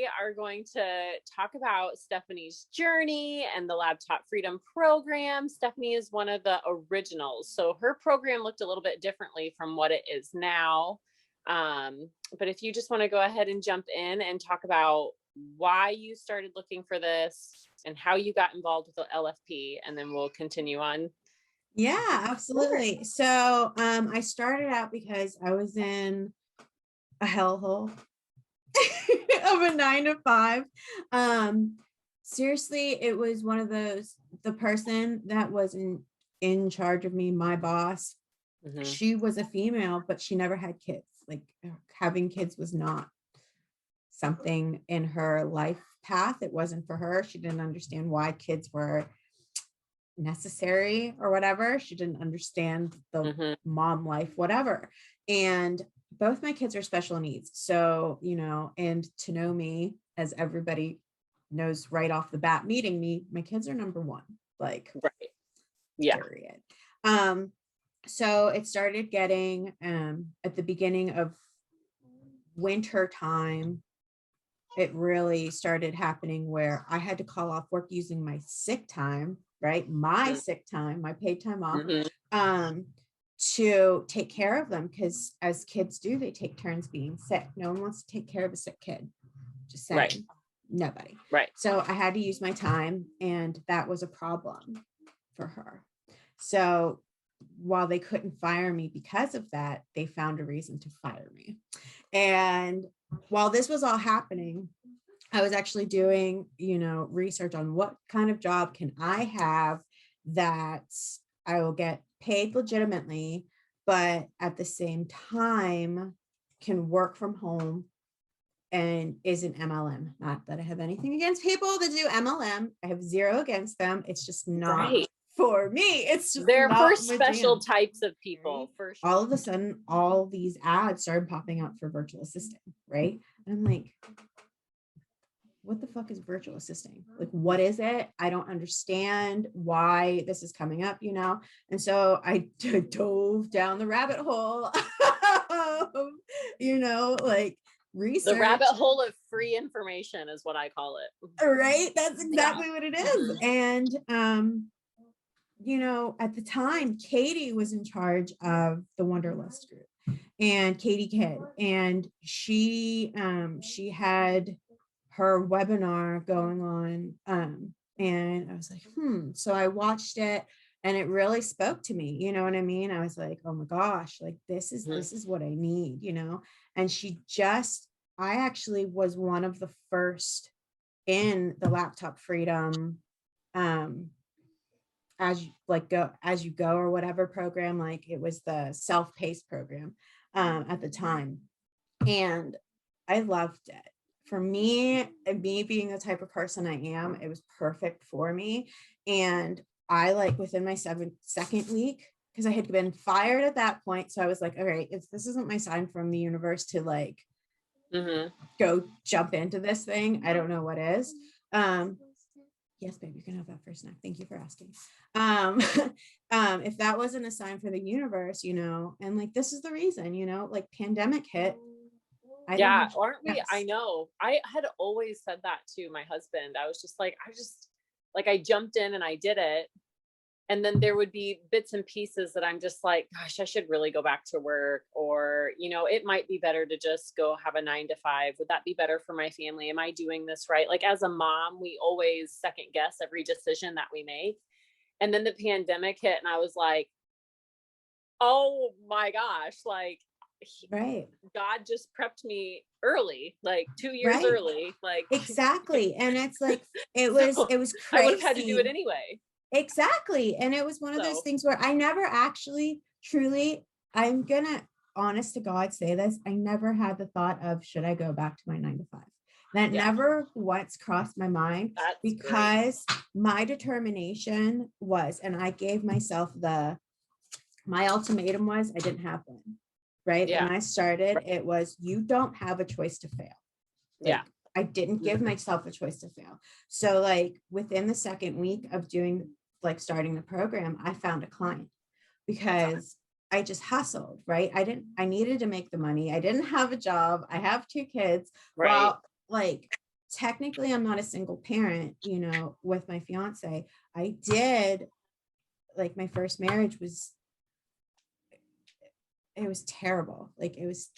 we are going to talk about Stephanie's journey and the Laptop Freedom Program. Stephanie is one of the originals. So her program looked a little bit differently from what it is now. But if you just want to go ahead and jump in and talk about why you started looking for this and how you got involved with the LFP, and then we'll continue on. Yeah, absolutely. So I started out because I was in a hellhole of a 9 to 5. Seriously, it was one of those, the person that was in charge of me, my boss, she was a female, but she never had kids. Like having kids was not something in her life path. It wasn't for her. She didn't understand why kids were necessary or whatever. She didn't understand the mom life, whatever. And both my kids are special needs. So, you know, and to know me, as everybody knows right off the bat, meeting me, my kids are number one, like, right. Yeah. Period. So it started getting, at the beginning of winter time, it really started happening where I had to call off work using my sick time, right? My sick time, my paid time off, to take care of them. Because as kids do, they take turns being sick. No one wants to take care of a sick kid. Just saying. Right. Nobody. Right. So I had to use my time, and that was a problem for her. So while they couldn't fire me because of that, they found a reason to fire me. And while this was all happening, I was actually doing, you know, research on what kind of job can I have that I will get paid legitimately, but at the same time can work from home and is an MLM. Not that I have anything against people that do MLM. I have zero against them. It's just not for me. It's just they're not for special types of people. For sure. All of a sudden, all these ads started popping up for virtual assisting, right? And I'm like, what the fuck is virtual assisting? Like, what is it? I don't understand why this is coming up, you know? And so I dove down the rabbit hole of, you know, like research. The rabbit hole of free information is what I call it. Right? That's exactly what it is. And, you know, at the time, Katie was in charge of the Wanderlust group, and Katie Kidd, and she had her webinar going on, and I was like, so I watched it, and it really spoke to me, you know what I mean? I was like, oh my gosh, like this is what I need, you know? And I actually was one of the first in the Laptop Freedom as you go or whatever program. Like, it was the self-paced program at the time, and I loved it. For me being the type of person I am, it was perfect for me. And I, like, within my second week, because I had been fired at that point, so I was like, all right, if this isn't my sign from the universe to like go jump into this thing, I don't know what is. Yes, babe, you can have that first snack. Thank you for asking. If that wasn't a sign for the universe, you know, and like, this is the reason, you know, like, pandemic hit. Aren't we? Yes. I know. I had always said that to my husband. I was just like, I jumped in and I did it. And then there would be bits and pieces that I'm just like, gosh, I should really go back to work, or, you know, it might be better to just go have a 9 to 5. Would that be better for my family? Am I doing this right? Like, as a mom, we always second guess every decision that we make. And then the pandemic hit, and I was like, oh my gosh, like, God just prepped me early, like 2 years early, like exactly. And it's like, it was crazy. I would have had to do it anyway. Exactly. And it was one of those things where I never actually truly, I'm gonna honest to God say this, I never had the thought of, should I go back to my 9 to 5? That never once crossed my mind. That's because my determination was, and I gave myself my ultimatum was, I didn't have one. Right. When I started, it was, you don't have a choice to fail. Like, I didn't give myself a choice to fail. So, like, within the second week of starting the program, I found a client because I just hustled, right? I needed to make the money. I didn't have a job. I have 2 kids. Well, like, technically I'm not a single parent, with my fiance. I did, like, my first marriage was, it was terrible. Like, it was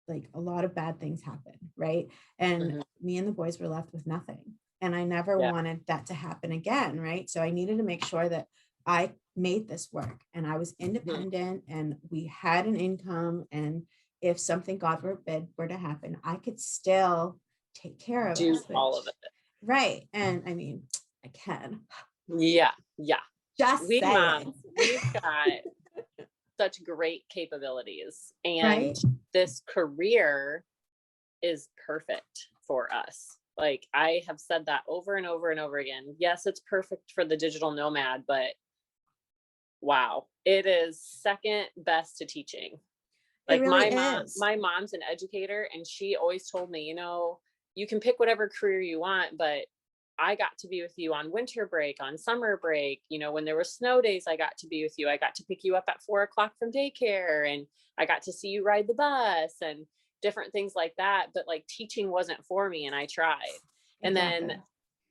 like a lot of bad things happened, right? And me and the boys were left with nothing. And I never wanted that to happen again, right? So I needed to make sure that I made this work and I was independent and we had an income. And if something, God forbid, were to happen, I could still take care of do all of it. Right. And I mean, I can. Yeah. Just we saying. moms, we've got such great capabilities, and right? This career is perfect for us. Like, I have said that over and over and over again. Yes, it's perfect for the digital nomad, but wow, it is second best to teaching. Like, really my mom's an educator, and she always told me, you can pick whatever career you want, but I got to be with you on winter break, on summer break. When there were snow days, I got to be with you. I got to pick you up at 4:00 from daycare, and I got to see you ride the bus and different things like that. But like, teaching wasn't for me, and I tried. And then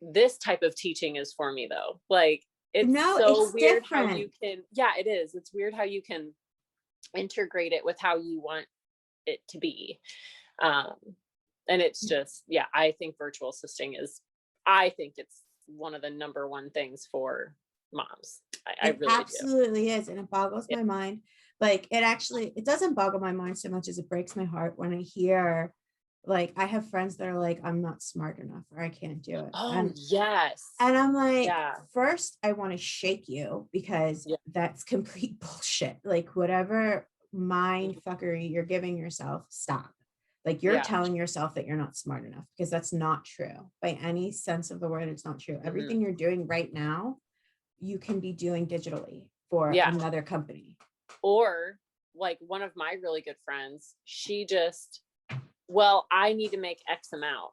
this type of teaching is for me, though. Like, it's weird different. how you can, it is. It's weird how you can integrate it with how you want it to be. And it's just, I think virtual assisting I think it's one of the number one things for moms. I really absolutely is. And it boggles my mind. Like, it doesn't boggle my mind so much as it breaks my heart when I hear, like, I have friends that are like, I'm not smart enough, or I can't do it. Yes. And I'm like, first, I want to shake you, because that's complete bullshit. Like, whatever mind fuckery you're giving yourself, stop. Like, you're telling yourself that you're not smart enough, because that's not true. By any sense of the word, it's not true. Everything you're doing right now, you can be doing digitally for another company. Or like, one of my really good friends, she just, I need to make X amount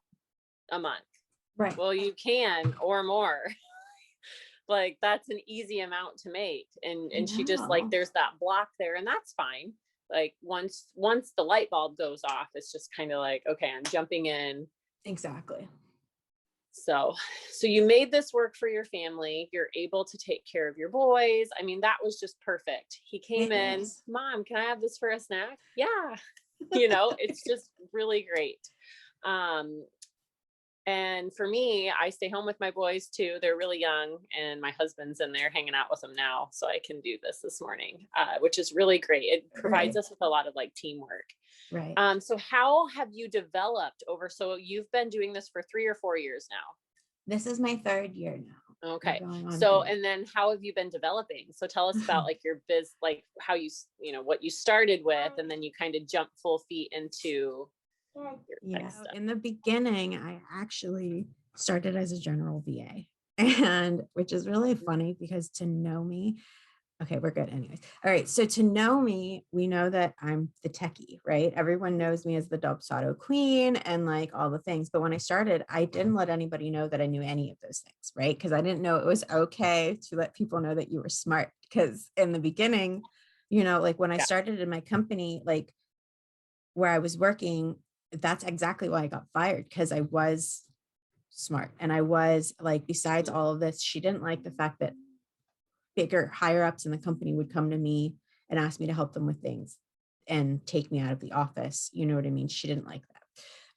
a month. Right. Well, you can, or more. Like, that's an easy amount to make. And she just, like, there's that block there, and that's fine. Like, once the light bulb goes off, it's just kind of like, okay, I'm jumping in. Exactly. So you made this work for your family. You're able to take care of your boys. I mean, that was just perfect. He came in, Mom, can I have this for a snack? Yeah. It's just really great. And for me, I stay home with my boys too. They're really young, and my husband's in there hanging out with them now, so I can do this morning, which is really great. It provides us with a lot of like teamwork. Right. So how have you developed so you've been doing this for 3 or 4 years now? This is my 3rd year now. Okay. So, and then how have you been developing? So tell us about like your like how you, what you started with, and then you kind of jump full feet into in the beginning, I actually started as a general VA, and which is really funny, because to know me, okay, we're good anyways. All right, so to know me, we know that I'm the techie, right? Everyone knows me as the Dubsado queen and like all the things. But when I started, I didn't let anybody know that I knew any of those things, right? Because I didn't know it was okay to let people know that you were smart. Because in the beginning, like when I started in my company, like where I was working, that's exactly why I got fired, because I was smart. And I was like, besides all of this, she didn't like the fact that bigger, higher ups in the company would come to me and ask me to help them with things and take me out of the office. You know what I mean? She didn't like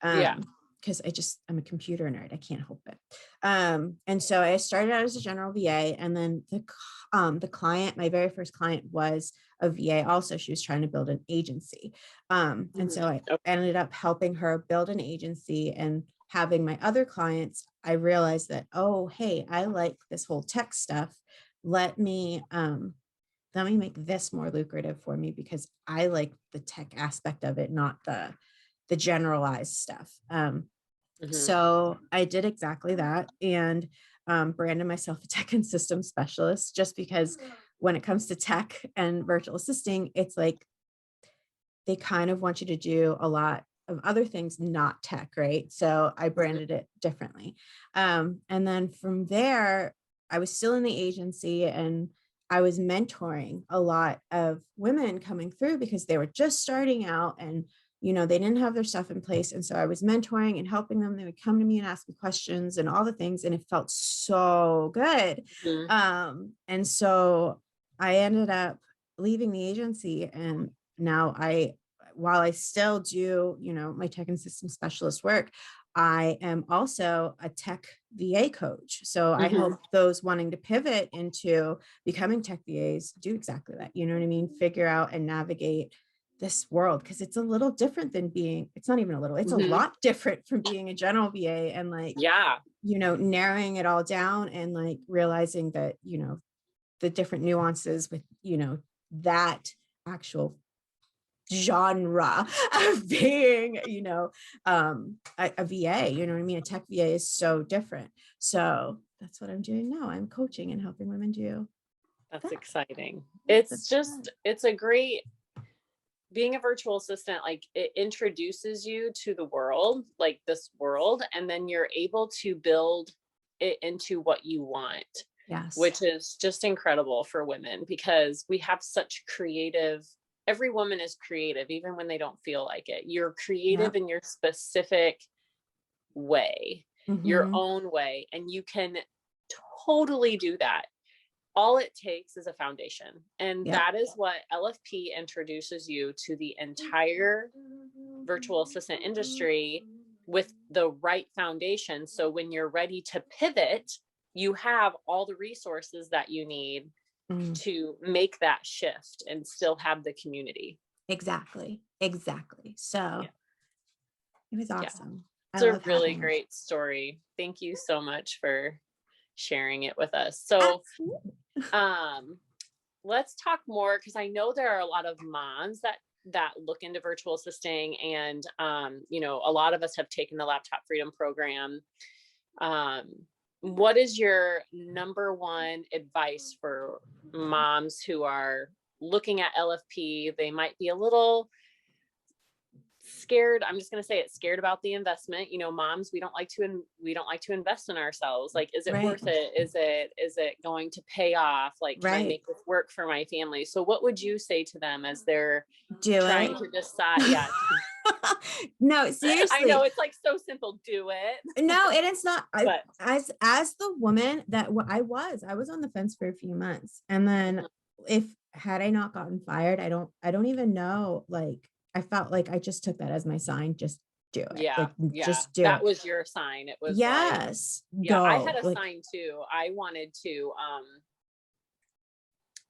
that. Because I'm a computer nerd. I can't help it. And so I started out as a general VA, and then the client, my very first client, was a VA also. She was trying to build an agency. And so I ended up helping her build an agency, and having my other clients, I realized that, oh, hey, I like this whole tech stuff. Let me make this more lucrative for me, because I like the tech aspect of it, not the generalized stuff. So I did exactly that, and branded myself a tech and systems specialist, just because when it comes to tech and virtual assisting, it's like they kind of want you to do a lot of other things, not tech, right? So I branded it differently. And then from there, I was still in the agency, and I was mentoring a lot of women coming through, because they were just starting out and they didn't have their stuff in place. And so I was mentoring and helping them. They would come to me and ask me questions and all the things. And it felt so good. And so I ended up leaving the agency. And now while I still do, my tech and system specialist work, I am also a tech VA coach. So I help those wanting to pivot into becoming tech VAs do exactly that. You know what I mean? Figure out and navigate this world, because it's a little different than it's not even a little, it's a lot different from being a general VA and narrowing it all down and realizing that, the different nuances with, that actual genre of being, a VA, you know what I mean? A tech VA is so different. So that's what I'm doing now. I'm coaching and helping women do. That's exciting. It's a great, being a virtual assistant, it introduces you to the world, this world, and then you're able to build it into what you want. Yes. Which is just incredible for women, because we have such every woman is creative, even when they don't feel like it. You're creative in your specific way, your own way, and you can totally do that. All it takes is a foundation. And that is what LFP introduces you to the entire virtual assistant industry with the right foundation. So when you're ready to pivot, you have all the resources that you need to make that shift and still have the community. Exactly. So it was awesome. It's a really great story. Thank you so much for sharing it with us. So let's talk more, because I know there are a lot of moms that look into virtual assisting, and a lot of us have taken the Laptop Freedom Program. What is your number one advice for moms who are looking at LFP? They might be a little scared. I'm just going to say it, scared about the investment. Moms, we don't like to invest in ourselves. Is it worth it? Is it going to pay off? Can I make this work for my family? So what would you say to them as they're trying to decide? Yeah. No, seriously. I know it's so simple. Do it. No, and it's not. As the woman that I was on the fence for a few months, and then had I not gotten fired, I don't even know. I felt like I just took that as my sign. Just do it. Yeah. Just do it. That was your sign. It was yes. I had a sign too. I wanted to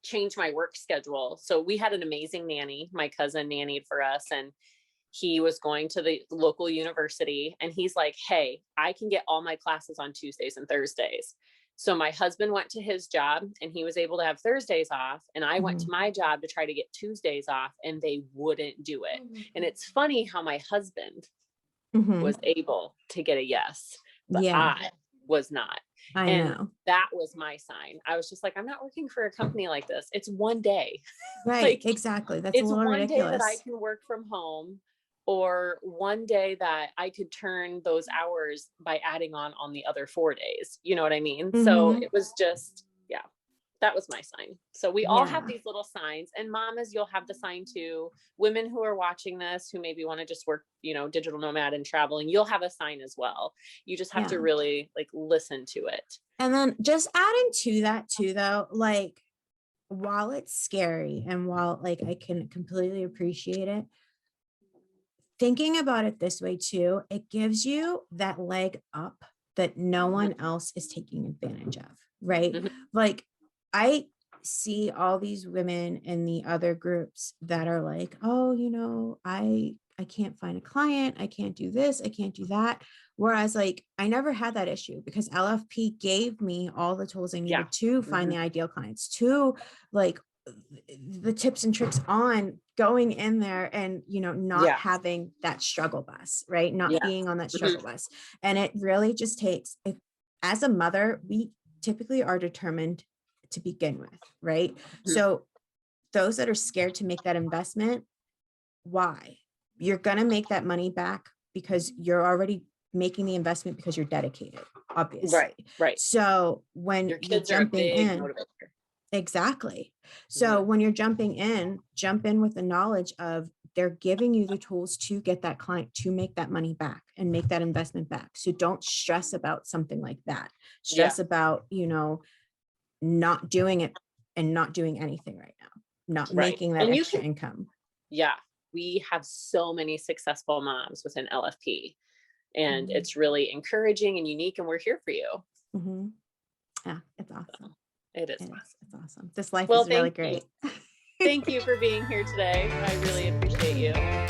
change my work schedule. So we had an amazing nanny. My cousin nannied for us, and he was going to the local university, and he's like, hey, I can get all my classes on Tuesdays and Thursdays. So my husband went to his job and he was able to have Thursdays off. And I went to my job to try to get Tuesdays off, and they wouldn't do it. And it's funny how my husband was able to get a yes, but I was not. I know. That was my sign. I was just like, I'm not working for a company like this. It's one day. Right. Exactly. That's a little ridiculous. It's one day that I can work from home, or one day that I could turn those hours by adding on the other 4 days. You know what I mean? So it was just, that was my sign. So we all have these little signs, and mamas, you'll have the sign too. Women who are watching this, who maybe want to just work, digital nomad and traveling, you'll have a sign as well. You just have to really listen to it. And then just adding to that too, though, while it's scary and while I can completely appreciate it, thinking about it this way too, it gives you that leg up that no one else is taking advantage of, right? I see all these women in the other groups that are like, oh, I can't find a client. I can't do this. I can't do that. Whereas I never had that issue, because LFP gave me all the tools I needed to find the ideal clients, to the tips and tricks on going in there and, not having that struggle bus, right? Not being on that struggle bus. And it really just takes, as a mother, we typically are determined to begin with, right? So those that are scared to make that investment, why? You're going to make that money back because you're already making the investment, because you're dedicated, obviously. Right. So when your kids you're jumping are a big in, motivator. exactly. So when you're jumping in, jump in with the knowledge of they're giving you the tools to get that client to make that money back and make that investment back. So don't stress about something like that. Stress about, not doing it and not doing anything right now, not making that extra income. Yeah. We have so many successful moms within LFP, and it's really encouraging and unique, and we're here for you. Yeah, it's awesome. It is. It's awesome. This life is really great. Thank you for being here today. I really appreciate you.